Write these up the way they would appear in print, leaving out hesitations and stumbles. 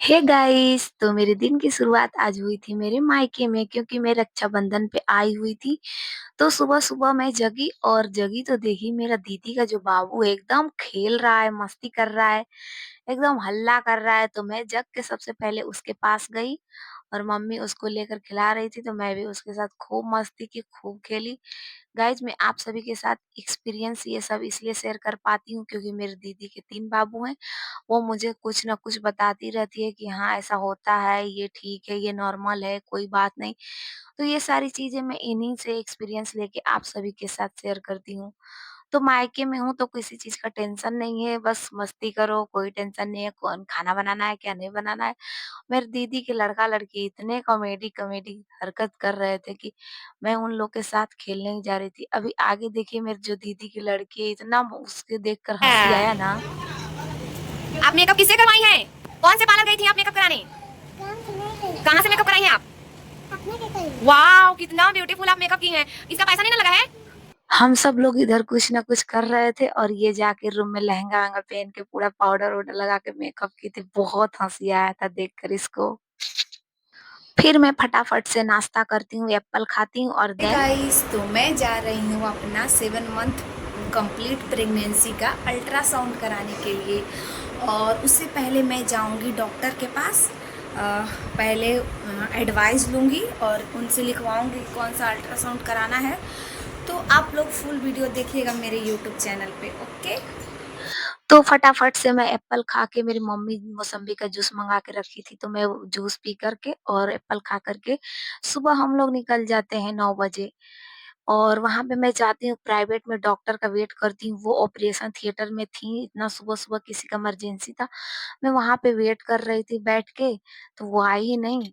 Hey guys, तो मेरे दिन की शुरुआत आज हुई थी मेरे मायके में क्योंकि मैं रक्षाबंधन पे आई हुई थी। तो सुबह-सुबह मैं जगी और जगी तो देखी मेरा दीदी का जो बाबू है एकदम खेल रहा है, मस्ती कर रहा है, एकदम हल्ला कर रहा है। तो मैं जग के सबसे पहले उसके पास गई और मम्मी उसको लेकर खिला रही थी तो मैं भी उसके साथ खूब मस्ती की, खूब खेली। गाइस मैं आप सभी के साथ एक्सपीरियंस ये सब इसलिए शेयर कर पाती हूँ क्योंकि मेरे दीदी के 3 बाबू हैं। वो मुझे कुछ न कुछ बताती रहती है कि हाँ, ऐसा होता है, ये ठीक है, ये नॉर्मल है, कोई बात नहीं। तो ये सारी चीज़ें मैं इन्हीं से एक्सपीरियंस लेके आप सभी के साथ शेयर करती हूँ। तो मायके में हूँ तो किसी चीज़ का टेंशन नहीं है, बस मस्ती करो, कोई टेंशन नहीं है, कौन खाना बनाना है, क्या नहीं बनाना है। मेरी दीदी के लड़का-लड़की इतने कॉमेडी-कॉमेडी हरकत कर रहे थे कि मैं उन लोग के साथ खेलने ही जा रही थी। अभी आगे देखिए मेरी जो दीदी की लड़की है, इतना उसके देखकर हँसी आया ना। आप मेकअप किससे करवाई हैं? कौन से पार्लर गई थी आप मेकअप कराने? कहाँ से मेकअप कराई हैं आप? वाओ, कितना ब्यूटीफुल आप मेकअप की हैं। इसका पैसा नहीं ना लगा है? हम सब लोग इधर कुछ न कुछ कर रहे थे और ये जाके रूम में लहंगा-वहंगा पहन के पूरा पाउडर-वाउडर लगा के मेकअप की थी। बहुत हँसी आया था देखकर इसको। फिर मैं फटाफट से नाश्ता करती हूँ, एप्पल खाती हूँ और हे देन गाइस, तो मैं जा रही हूँ अपना 7 मंथ कंप्लीट प्रेगनेंसी का अल्ट्रासाउंड कराने के लिए। और उससे पहले मैं जाऊँगी डॉक्टर के पास। पहले एडवाइस लूँगी और उनसे लिखवाऊँगी कौन सा अल्ट्रासाउंड कराना है। तो आप लोग फुल वीडियो देखिएगा मेरे यूट्यूब चैनल पे। ओके। तो फटाफट से मैं एप्पल खा के मेरी मम्मी मौसम्बी का जूस मँगा के रखी थी, तो मैं वो जूस पी कर के और एप्पल खा कर के सुबह हम लोग निकल जाते हैं 9 बजे। और वहाँ पे मैं जाती हूँ प्राइवेट में डॉक्टर का वेट करती हूँ, वो ऑपरेशन थिएटर में थी, इतना सुबह-सुबह किसी का इमरजेंसी था। मैं वहाँ पे वेट कर रही थी बैठ के, तो वो आई ही नहीं।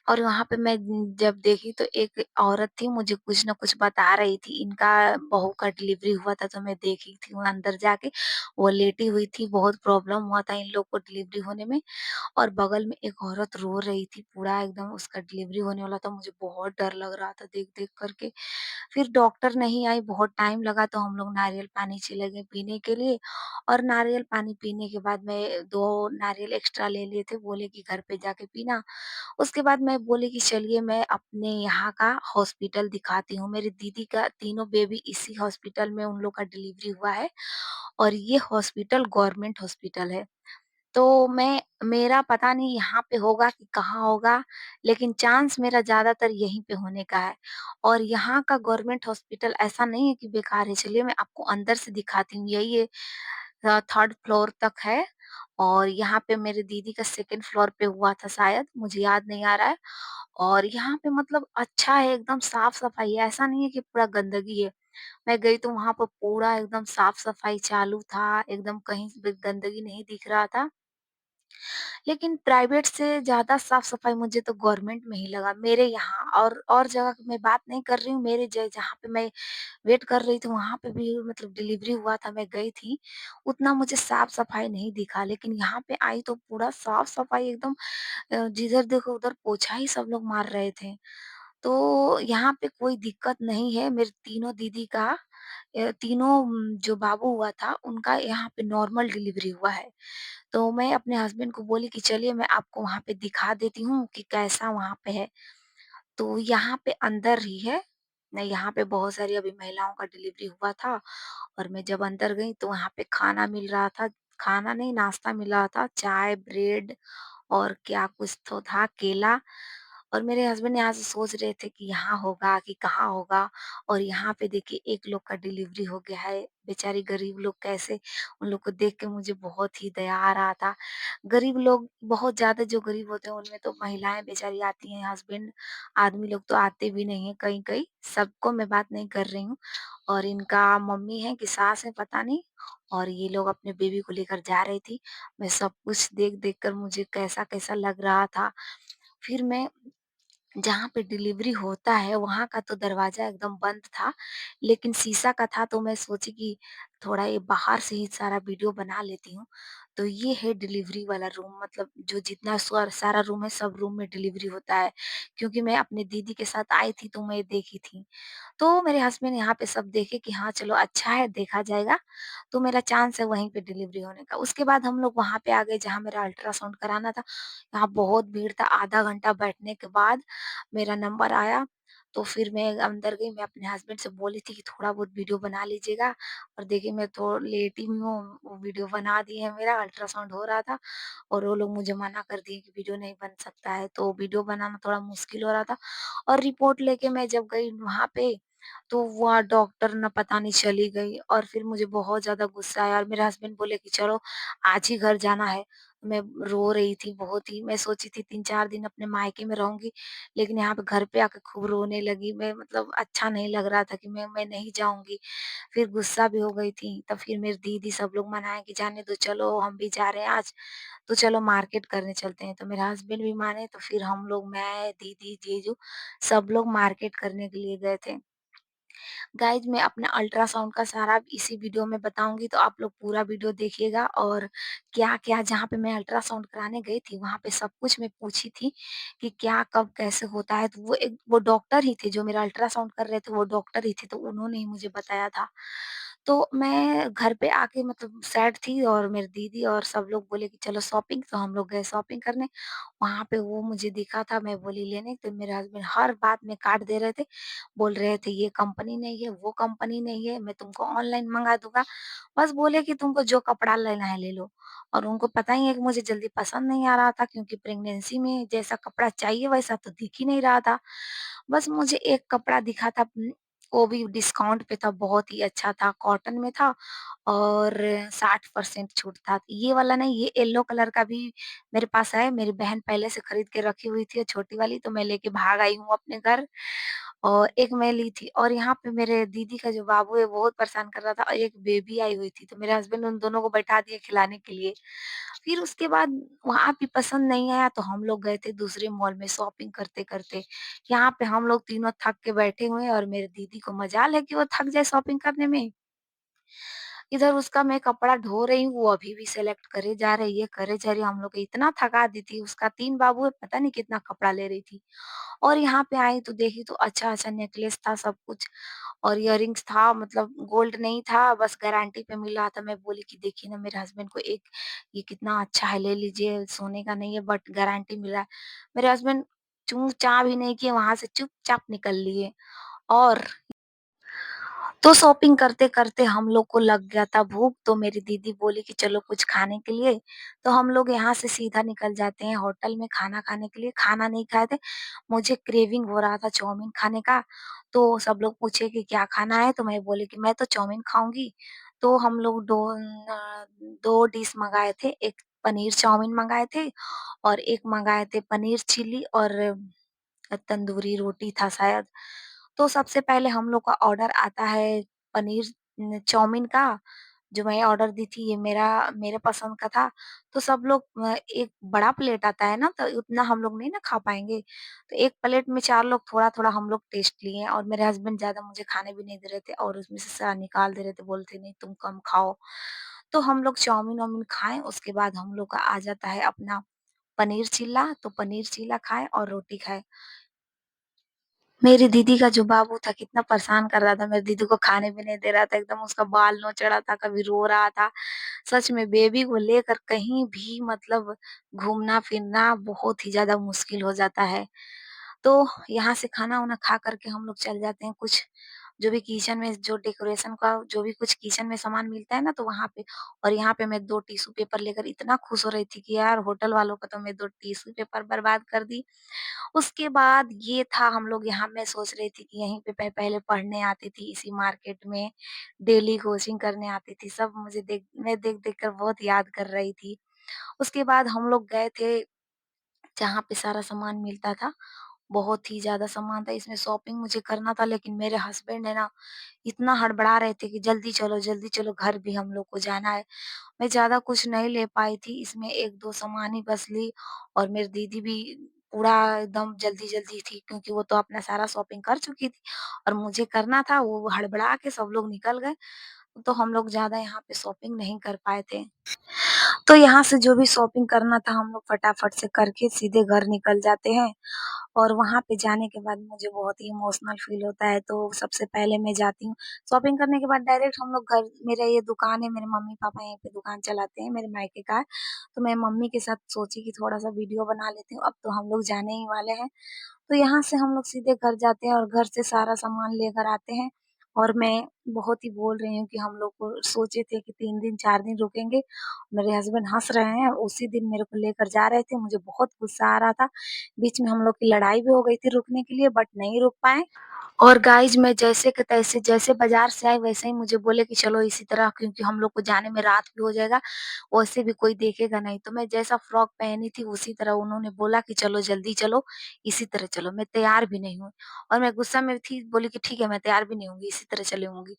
और वहाँ पे मैं जब देखी तो एक औरत थी मुझे कुछ न कुछ बता रही थी। इनका बहू का डिलीवरी हुआ था तो मैं देखी थी वहाँ अंदर जाके, वो लेटी हुई थी, बहुत प्रॉब्लम हुआ था इन लोग को डिलीवरी होने में। और बगल में एक औरत रो रही थी, पूरा एकदम उसका डिलीवरी होने वाला था, मुझे बहुत डर लग रहा था देख-देख कर के। फिर डॉक्टर नहीं आई, बहुत टाइम लगा तो हम लोग नारियल पानी चले गए पीने के लिए और नारियल पानी पीने के बाद मैं 2 नारियल एक्स्ट्रा ले लिए थे, बोले कि घर पे जाके पीना। उसके बाद मैं बोली कि चलिए मैं अपने यहाँ का हॉस्पिटल दिखाती हूँ। मेरी दीदी का तीनों बेबी इसी हॉस्पिटल में उन लोग का डिलीवरी हुआ है और ये हॉस्पिटल गवर्नमेंट हॉस्पिटल है। तो मैं मेरा पता नहीं यहाँ पे होगा कि कहाँ होगा, लेकिन चांस मेरा ज़्यादातर यहीं पे होने का है। और यहाँ का गवर्नमेंट हॉस्पिटल ऐसा नहीं है कि बेकार है, चलिए मैं आपको अंदर से दिखाती हूँ। यही 3rd फ्लोर तक है और यहाँ पे मेरे दीदी का 2nd फ्लोर पे हुआ था शायद, मुझे याद नहीं आ रहा है। और यहाँ पे मतलब अच्छा है, एकदम साफ-सफाई है, ऐसा नहीं है कि पूरा गंदगी है। मैं गई तो वहाँ पर पूरा एकदम साफ-सफाई चालू था, एकदम कहीं भी गंदगी नहीं दिख रहा था। लेकिन प्राइवेट से ज़्यादा साफ-सफाई मुझे तो गवर्नमेंट में ही लगा, मेरे यहाँ। और जगह की मैं बात नहीं कर रही हूँ, मेरे ज जहाँ पे मैं वेट कर रही थी वहाँ पे भी मतलब डिलीवरी हुआ था, मैं गई थी, उतना मुझे साफ-सफाई नहीं दिखा। लेकिन यहाँ पे आई तो पूरा साफ-सफाई एकदम जिधर देखो उधर पोछा ही सब लोग मार रहे थे। तो यहाँ पे कोई दिक्कत नहीं है, मेरे तीनों दीदी का तीनों जो बाबू हुआ था, उनका यहाँ पे नॉर्मल डिलीवरी हुआ है। तो मैं अपने हस्बैंड को बोली कि चलिए मैं आपको वहाँ पे दिखा देती हूँ कि कैसा वहाँ पे है। तो यहाँ पे अंदर ही है, मैं यहाँ पे बहुत सारी अभी महिलाओं का डिलीवरी हुआ था और मैं जब अंदर गई तो वहाँ पे खाना मिल रहा था, खाना नहीं नाश्ता मिल रहा था, चाय, ब्रेड और क्या कुछ तो था, केला। और मेरे हस्बैंड यहाँ से सोच रहे थे कि यहाँ होगा कि कहाँ होगा और यहाँ पे देखिए एक लोग का डिलीवरी हो गया है। बेचारी गरीब लोग कैसे, उन लोग को देख के मुझे बहुत ही दया आ रहा था। गरीब लोग बहुत ज़्यादा जो गरीब होते हैं उनमें तो महिलाएँ बेचारी आती हैं, हस्बैंड आदमी लोग तो आते भी नहीं हैं कहीं-कहीं, सबको मैं बात नहीं कर रही हूँ। और इनका मम्मी है कि सास है पता नहीं और ये लोग अपने बेबी को लेकर जा रही थी। मैं सब कुछ देख-देख कर मुझे कैसा-कैसा लग रहा था। फिर मैं जहाँ पे डिलीवरी होता है वहाँ का तो दरवाज़ा एकदम बंद था, लेकिन शीशा का था तो मैं सोची कि थोड़ा ये बाहर से ही सारा वीडियो बना लेती हूँ। तो ये है डिलीवरी वाला रूम, मतलब जो जितना सारा रूम है सब रूम में डिलीवरी होता है। क्योंकि मैं अपनी दीदी के साथ आई थी तो मैं देखी थी। तो मेरे हस्बैंड यहाँ पे सब देखे कि हाँ, चलो अच्छा है, देखा जाएगा, तो मेरा चांस है वहीं पे डिलीवरी होने का। उसके बाद हम लोग वहाँ पे आ गए जहाँ मेरा अल्ट्रासाउंड कराना था। यहाँ बहुत भीड़ था, आधा घंटा बैठने के बाद मेरा नंबर आया, तो फिर मैं अंदर गई, मैं अपने हस्बैंड से बोली थी कि थोड़ा बहुत वीडियो बना लीजिएगा, और देखिए मैं तो लेटी हुई हूँ, वो वीडियो बना दिए हैं, मेरा अल्ट्रासाउंड हो रहा था और वो लोग मुझे मना कर दिए कि वीडियो नहीं बन सकता है, तो वीडियो बनाना थोड़ा मुश्किल हो रहा था। और रिपोर्ट लेके मैं जब गई वहाँ पे, तो वहाँ डॉक्टर ना पता नहीं चली गई, और फिर मुझे बहुत ज़्यादा गुस्सा आया और मेरे हस्बैंड बोले कि चलो आज ही घर जाना है। मैं रो रही थी बहुत ही, मैं सोची थी 3-4 दिन अपने मायके में रहूँगी, लेकिन यहाँ पे घर पे आके खूब रोने लगी मैं, मतलब अच्छा नहीं लग रहा था कि मैं नहीं जाऊँगी। फिर गुस्सा भी हो गई थी, तब फिर मेरी दीदी सब लोग मनाए कि जाने दो, चलो हम भी जा रहे हैं आज, तो चलो मार्केट करने चलते हैं। तो मेरे हस्बैंड भी माने, तो फिर हम लोग, मैं, दीदी, जीजू सब लोग मार्केट करने के लिए गए थे। गाइज़, मैं अपना अल्ट्रासाउंड का सारा इसी वीडियो में बताऊँगी, तो आप लोग पूरा वीडियो देखिएगा, और क्या-क्या जहाँ पे मैं अल्ट्रासाउंड कराने गई थी, वहाँ पे सब कुछ मैं पूछी थी कि क्या, कब, कैसे होता है। तो वो डॉक्टर ही थे जो मेरा अल्ट्रासाउंड कर रहे थे, वो डॉक्टर ही थे, तो उन्होंने ही मुझे बताया था। तो मैं घर पे आके मतलब सैड थी, और मेरी दीदी और सब लोग बोले कि चलो शॉपिंग, तो हम लोग गए शॉपिंग करने। वहाँ पे वो मुझे दिखा था, मैं बोली लेने, तो मेरे हस्बैंड हर बात में काट दे रहे थे। बोल रहे थे ये कंपनी नहीं है, वो कंपनी नहीं है, मैं तुमको ऑनलाइन मँगा दूँगा। बस बोले कि तुमको जो कपड़ा लेना है ले लो, और उनको पता ही है कि मुझे जल्दी पसंद नहीं आ रहा था, क्योंकि प्रेगनेंसी में जैसा कपड़ा चाहिए वैसा तो दिख ही नहीं रहा था। बस मुझे एक कपड़ा दिखा था, वो भी डिस्काउंट पे था, बहुत ही अच्छा था, कॉटन में था और 60% छूट था। ये वाला नहीं, ये येलो कलर का भी मेरे पास है, मेरी बहन पहले से खरीद के रखी हुई थी छोटी वाली, तो मैं लेके भाग आई हूँ अपने घर, और एक मैं ली थी। और यहाँ पे मेरे दीदी का जो बाबू है बहुत परेशान कर रहा था, और एक बेबी आई हुई थी, तो मेरे हस्बैंड उन दोनों को बैठा दिए खिलाने के लिए। फिर उसके बाद वहाँ भी पसंद नहीं आया, तो हम लोग गए थे दूसरे मॉल में शॉपिंग करते-करते। यहाँ पे हम लोग तीनों थक के बैठे हुए हैं, और मेरी दीदी को मजाल है कि वो थक जाए शॉपिंग करने में। इधर उसका मैं कपड़ा ढो रही हूँ, वो अभी भी सेलेक्ट करे जा रही है, करे जा रही है। हम लोग को इतना थका दी थी, उसका 3 बाबू है, पता नहीं कितना कपड़ा ले रही थी। और यहाँ पे आई तो देखी तो अच्छा-अच्छा नेकलेस था, सब कुछ, और इयररिंग्स था, मतलब गोल्ड नहीं था, बस गारंटी पे मिल रहा था। मैं बोली कि देखिए ना मेरे हस्बैंड को, एक ये कितना अच्छा है, ले लीजिए, सोने का नहीं है बट गारंटी मिल रहा है। मेरे हस्बैंड चूँ-चाँ भी नहीं किए, वहाँ से चुपचाप निकल लिए। और तो शॉपिंग करते-करते हम लोग को लग गया था भूख, तो मेरी दीदी बोली कि चलो कुछ खाने के लिए, तो हम लोग यहाँ से सीधा निकल जाते हैं होटल में खाना खाने के लिए। खाना नहीं खाए थे, मुझे क्रेविंग हो रहा था चाउमीन खाने का, तो सब लोग पूछे कि क्या खाना है? तो मैं बोली कि मैं तो चाउमीन खाऊँगी। तो हम लोग 2 डिश मँगाए थे, एक पनीर चाउमीन मँगाए थे, और एक मँगाए थे पनीर चिल्ली, और तंदूरी रोटी था शायद। तो सबसे पहले हम लोग का ऑर्डर आता है पनीर चाउमीन का, जो मैं ऑर्डर दी थी, ये मेरे पसंद का था। तो सब लोग एक बड़ा प्लेट आता है ना, तो उतना हम लोग नहीं ना खा पाएँगे। तो एक प्लेट में 4 लोग थोड़ा-थोड़ा हम लोग टेस्ट लिए, और मेरे हस्बैंड ज़्यादा मुझे खाने भी नहीं दे रहे थे, और उसमें से सारा निकाल दे रहे थे, बोलते नहीं तुम कम खाओ। तो हम लोग चाउमीन-वाउमीन खाए, उसके बाद हम लोग का आ जाता है अपना पनीर चिल्ला, तो पनीर चिल्ला खाए और रोटी खाए। मेरी दीदी का जो बाबू था कितना परेशान कर रहा था, मेरी दीदी को खाने भी नहीं दे रहा था, एकदम उसका बाल नोच रहा था, कभी रो रहा था। सच में बेबी को लेकर कहीं भी मतलब घूमना-फिरना बहुत ही ज़्यादा मुश्किल हो जाता है। तो यहाँ से खाना-वाना खा कर के हम लोग चल जाते हैं, कुछ जो भी किचन में जो डेकोरेशन का जो भी कुछ किचन में सामान मिलता है ना, तो वहाँ पे, और यहाँ पे मैं 2 टिश्यू पेपर लेकर इतना खुश हो रही थी कि यार होटल वालों का तो मैं 2 टिश्यू पेपर बर्बाद कर दी। उसके बाद ये था, हम लोग यहाँ, मैं सोच रही थी कि यहीं पे पहले पढ़ने आती थी इसी मार्केट में, डेली कोचिंग करने आती थी। सब मुझे मैं देख-देख कर बहुत याद कर रही थी। उसके बाद हम लोग गए थे जहाँ पे सारा सामान मिलता था। बहुत ही ज़्यादा सामान था, इसमें शॉपिंग मुझे करना था, लेकिन मेरे हस्बैंड है ना, इतना हड़बड़ा रहे थे कि जल्दी चलो घर भी हम लोग को जाना है। मैं ज़्यादा कुछ नहीं ले पाई थी, इसमें 1-2 सामान ही बस ली, और मेरी दीदी भी पूरा एकदम जल्दी-जल्दी थी, क्योंकि वो तो अपना सारा शॉपिंग कर चुकी थी, और मुझे करना था, वो हड़बड़ा के सब लोग निकल गए, तो हम लोग ज़्यादा यहाँ पे शॉपिंग नहीं कर पाए थे। तो यहाँ से जो भी शॉपिंग करना था हम लोग फटाफट से करके सीधे घर निकल जाते हैं और वहाँ पे जाने के बाद मुझे बहुत ही इमोशनल फ़ील होता है, तो सबसे पहले मैं जाती हूँ। शॉपिंग करने के बाद डायरेक्ट हम लोग घर मेरा ये दुकान है, मेरे मम्मी-पापा यहीं पे दुकान चलाते हैं, मेरे मायके का है। तो मैं मम्मी के साथ सोची कि थोड़ा-सा वीडियो बना लेती हूँ, अब तो हम लोग जाने ही वाले हैं। तो यहाँ से हम लोग सीधे घर जाते हैं और घर से सारा सामान लेकर आते हैं और मैं बहुत ही बोल रही हूँ कि हम लोग को सोचे थे कि 3 दिन 4 दिन रुकेंगे। मेरे हस्बैंड हँस रहे हैं, उसी दिन मेरे को लेकर जा रहे थे, मुझे बहुत गुस्सा आ रहा था। बीच में हम लोग की लड़ाई भी हो गई थी रुकने के लिए बट नहीं रुक पाए। और गाइज़ मैं जैसे के तैसे जैसे बाज़ार से आई वैसे ही मुझे बोले कि चलो इसी तरह क्योंकि हम लोग को जाने में रात भी हो जाएगा, वैसे भी कोई देखेगा नहीं। तो मैं जैसा फ्रॉक पहनी थी उसी तरह उन्होंने बोला कि चलो जल्दी चलो, इसी तरह चलो। मैं तैयार भी नहीं हुई और मैं गुस्सा में थी, बोली कि ठीक है मैं तैयार भी नहीं होंगी, इसी तरह चलूँगी।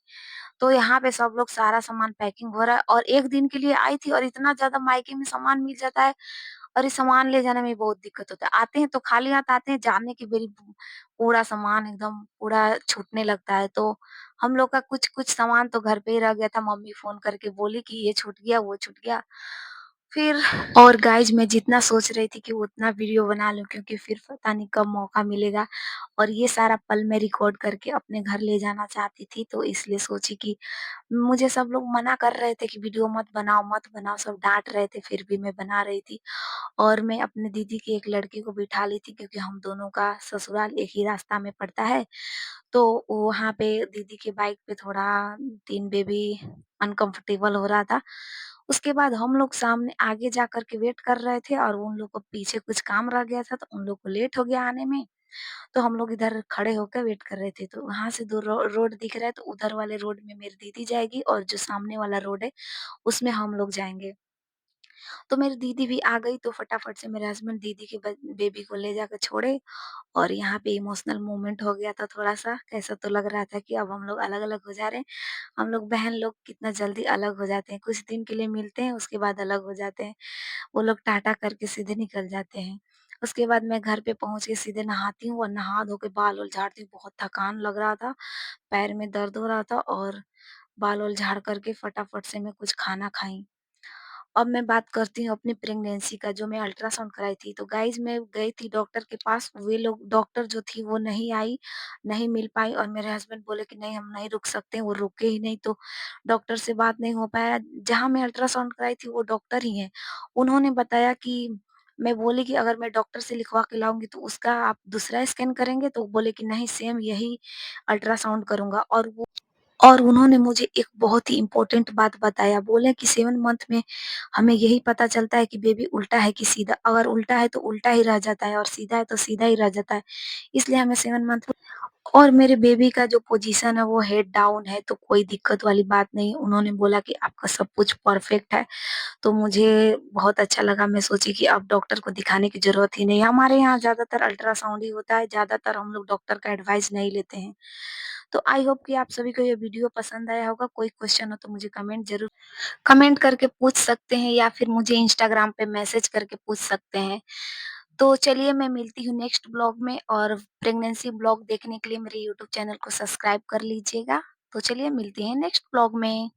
तो यहाँ पे सब लोग सारा सामान पैकिंग हो रहा है और 1 दिन के लिए आई थी और इतना ज़्यादा मायके में सामान मिल जाता है और ये सामान ले जाने में बहुत दिक्कत होता है। आते हैं तो खाली हाथ आते हैं, जाने की बारी पूरा सामान एकदम पूरा छूटने लगता है। तो हम लोग का कुछ-कुछ सामान तो घर पे ही रह गया था, मम्मी फ़ोन करके बोली कि ये छूट गया, वो छूट गया। फिर और गाइज़ मैं जितना सोच रही थी कि उतना वीडियो बना लूँ क्योंकि फिर पता नहीं कब मौका मिलेगा और ये सारा पल मैं रिकॉर्ड करके अपने घर ले जाना चाहती थी, तो इसलिए सोची कि मुझे सब लोग मना कर रहे थे कि वीडियो मत बनाओ, सब डाँट रहे थे, फिर भी मैं बना रही थी। और मैं अपने दीदी की एक लड़की को बिठा ली थी क्योंकि हम दोनों का ससुराल एक ही रास्ता में पड़ता है। तो वहाँ पे दीदी के बाइक पे थोड़ा 3 बेबी अनकंफर्टेबल हो रहा था। उसके बाद हम लोग सामने आगे जा कर के वेट कर रहे थे और उन लोग को पीछे कुछ काम रह गया था तो उन लोग को लेट हो गया आने में। तो हम लोग इधर खड़े होकर वेट कर रहे थे। तो वहाँ से 2 रोड दिख रहा है तो उधर वाले रोड में मेरी दीदी जाएगी और जो सामने वाला रोड है उसमें हम लोग जाएँगे। तो मेरी दीदी भी आ गई तो फटाफट से मेरे हस्बैंड दीदी के बेबी को ले जाकर छोड़े और यहाँ पे इमोशनल मोमेंट हो गया था थोड़ा-सा। कैसा तो लग रहा था कि अब हम लोग अलग-अलग हो जा रहे हैं। हम लोग बहन लोग कितना जल्दी अलग हो जाते हैं। कुछ दिन के लिए मिलते हैं उसके बाद अलग हो जाते हैं। वो लोग टाटा करके सीधे निकल जाते हैं। उसके बाद मैं घर पे पहुँच के सीधे नहाती हूँ और नहा धो के बाल-वाल झाड़ती हूँ। बहुत थकान लग रहा था, पैर में दर्द हो रहा था और बाल-वाल झाड़ कर के फटाफट से मैं कुछ खाना खाई। अब मैं बात करती हूँ अपनी प्रेगनेंसी का जो मैं अल्ट्रासाउंड कराई थी। तो गाइज़ मैं गई थी डॉक्टर के पास, वे लोग डॉक्टर जो थी वो नहीं आई, नहीं मिल पाई और मेरे हस्बैंड बोले कि नहीं हम नहीं रुक सकते, वो रुके ही नहीं तो डॉक्टर से बात नहीं हो पाया। जहाँ मैं अल्ट्रासाउंड कराई थी वो डॉक्टर ही हैं। उन्होंने बताया कि मैं बोली कि अगर मैं डॉक्टर से लिखवा के लाऊँगी तो उसका आप दूसरा स्कैन करेंगे? तो बोले कि नहीं सेम यही अल्ट्रासाउंड करूँगा और उन्होंने मुझे एक बहुत ही इम्पोर्टेंट बात बताया, बोले कि 7 मंथ में हमें यही पता चलता है कि बेबी उल्टा है कि सीधा, अगर उल्टा है तो उल्टा ही रह जाता है और सीधा है तो सीधा ही रह जाता है। इसलिए हमें 7 मंथ और मेरे बेबी का जो पोज़ीशन है वो हेड डाउन है, तो कोई दिक्कत वाली बात नहीं। उन्होंने बोला कि आपका सब कुछ परफेक्ट है, तो मुझे बहुत अच्छा लगा। मैं सोची कि अब डॉक्टर को दिखाने की ज़रूरत ही नहीं है। हमारे यहाँ ज़्यादातर अल्ट्रासाउंड ही होता है, ज़्यादातर हम लोग डॉक्टर का एडवाइस नहीं लेते हैं। तो आई होप कि आप सभी को ये वीडियो पसंद आया होगा। कोई क्वेश्चन हो तो मुझे कमेंट करके पूछ सकते हैं या फिर मुझे इंस्टाग्राम पे मैसेज करके पूछ सकते हैं। तो चलिए मैं मिलती हूँ नेक्स्ट ब्लॉग में और प्रेगनेंसी ब्लॉग देखने के लिए मेरे यूट्यूब चैनल को सब्सक्राइब कर लीजिएगा। तो चलिए मिलते हैं नेक्स्ट ब्लॉग में।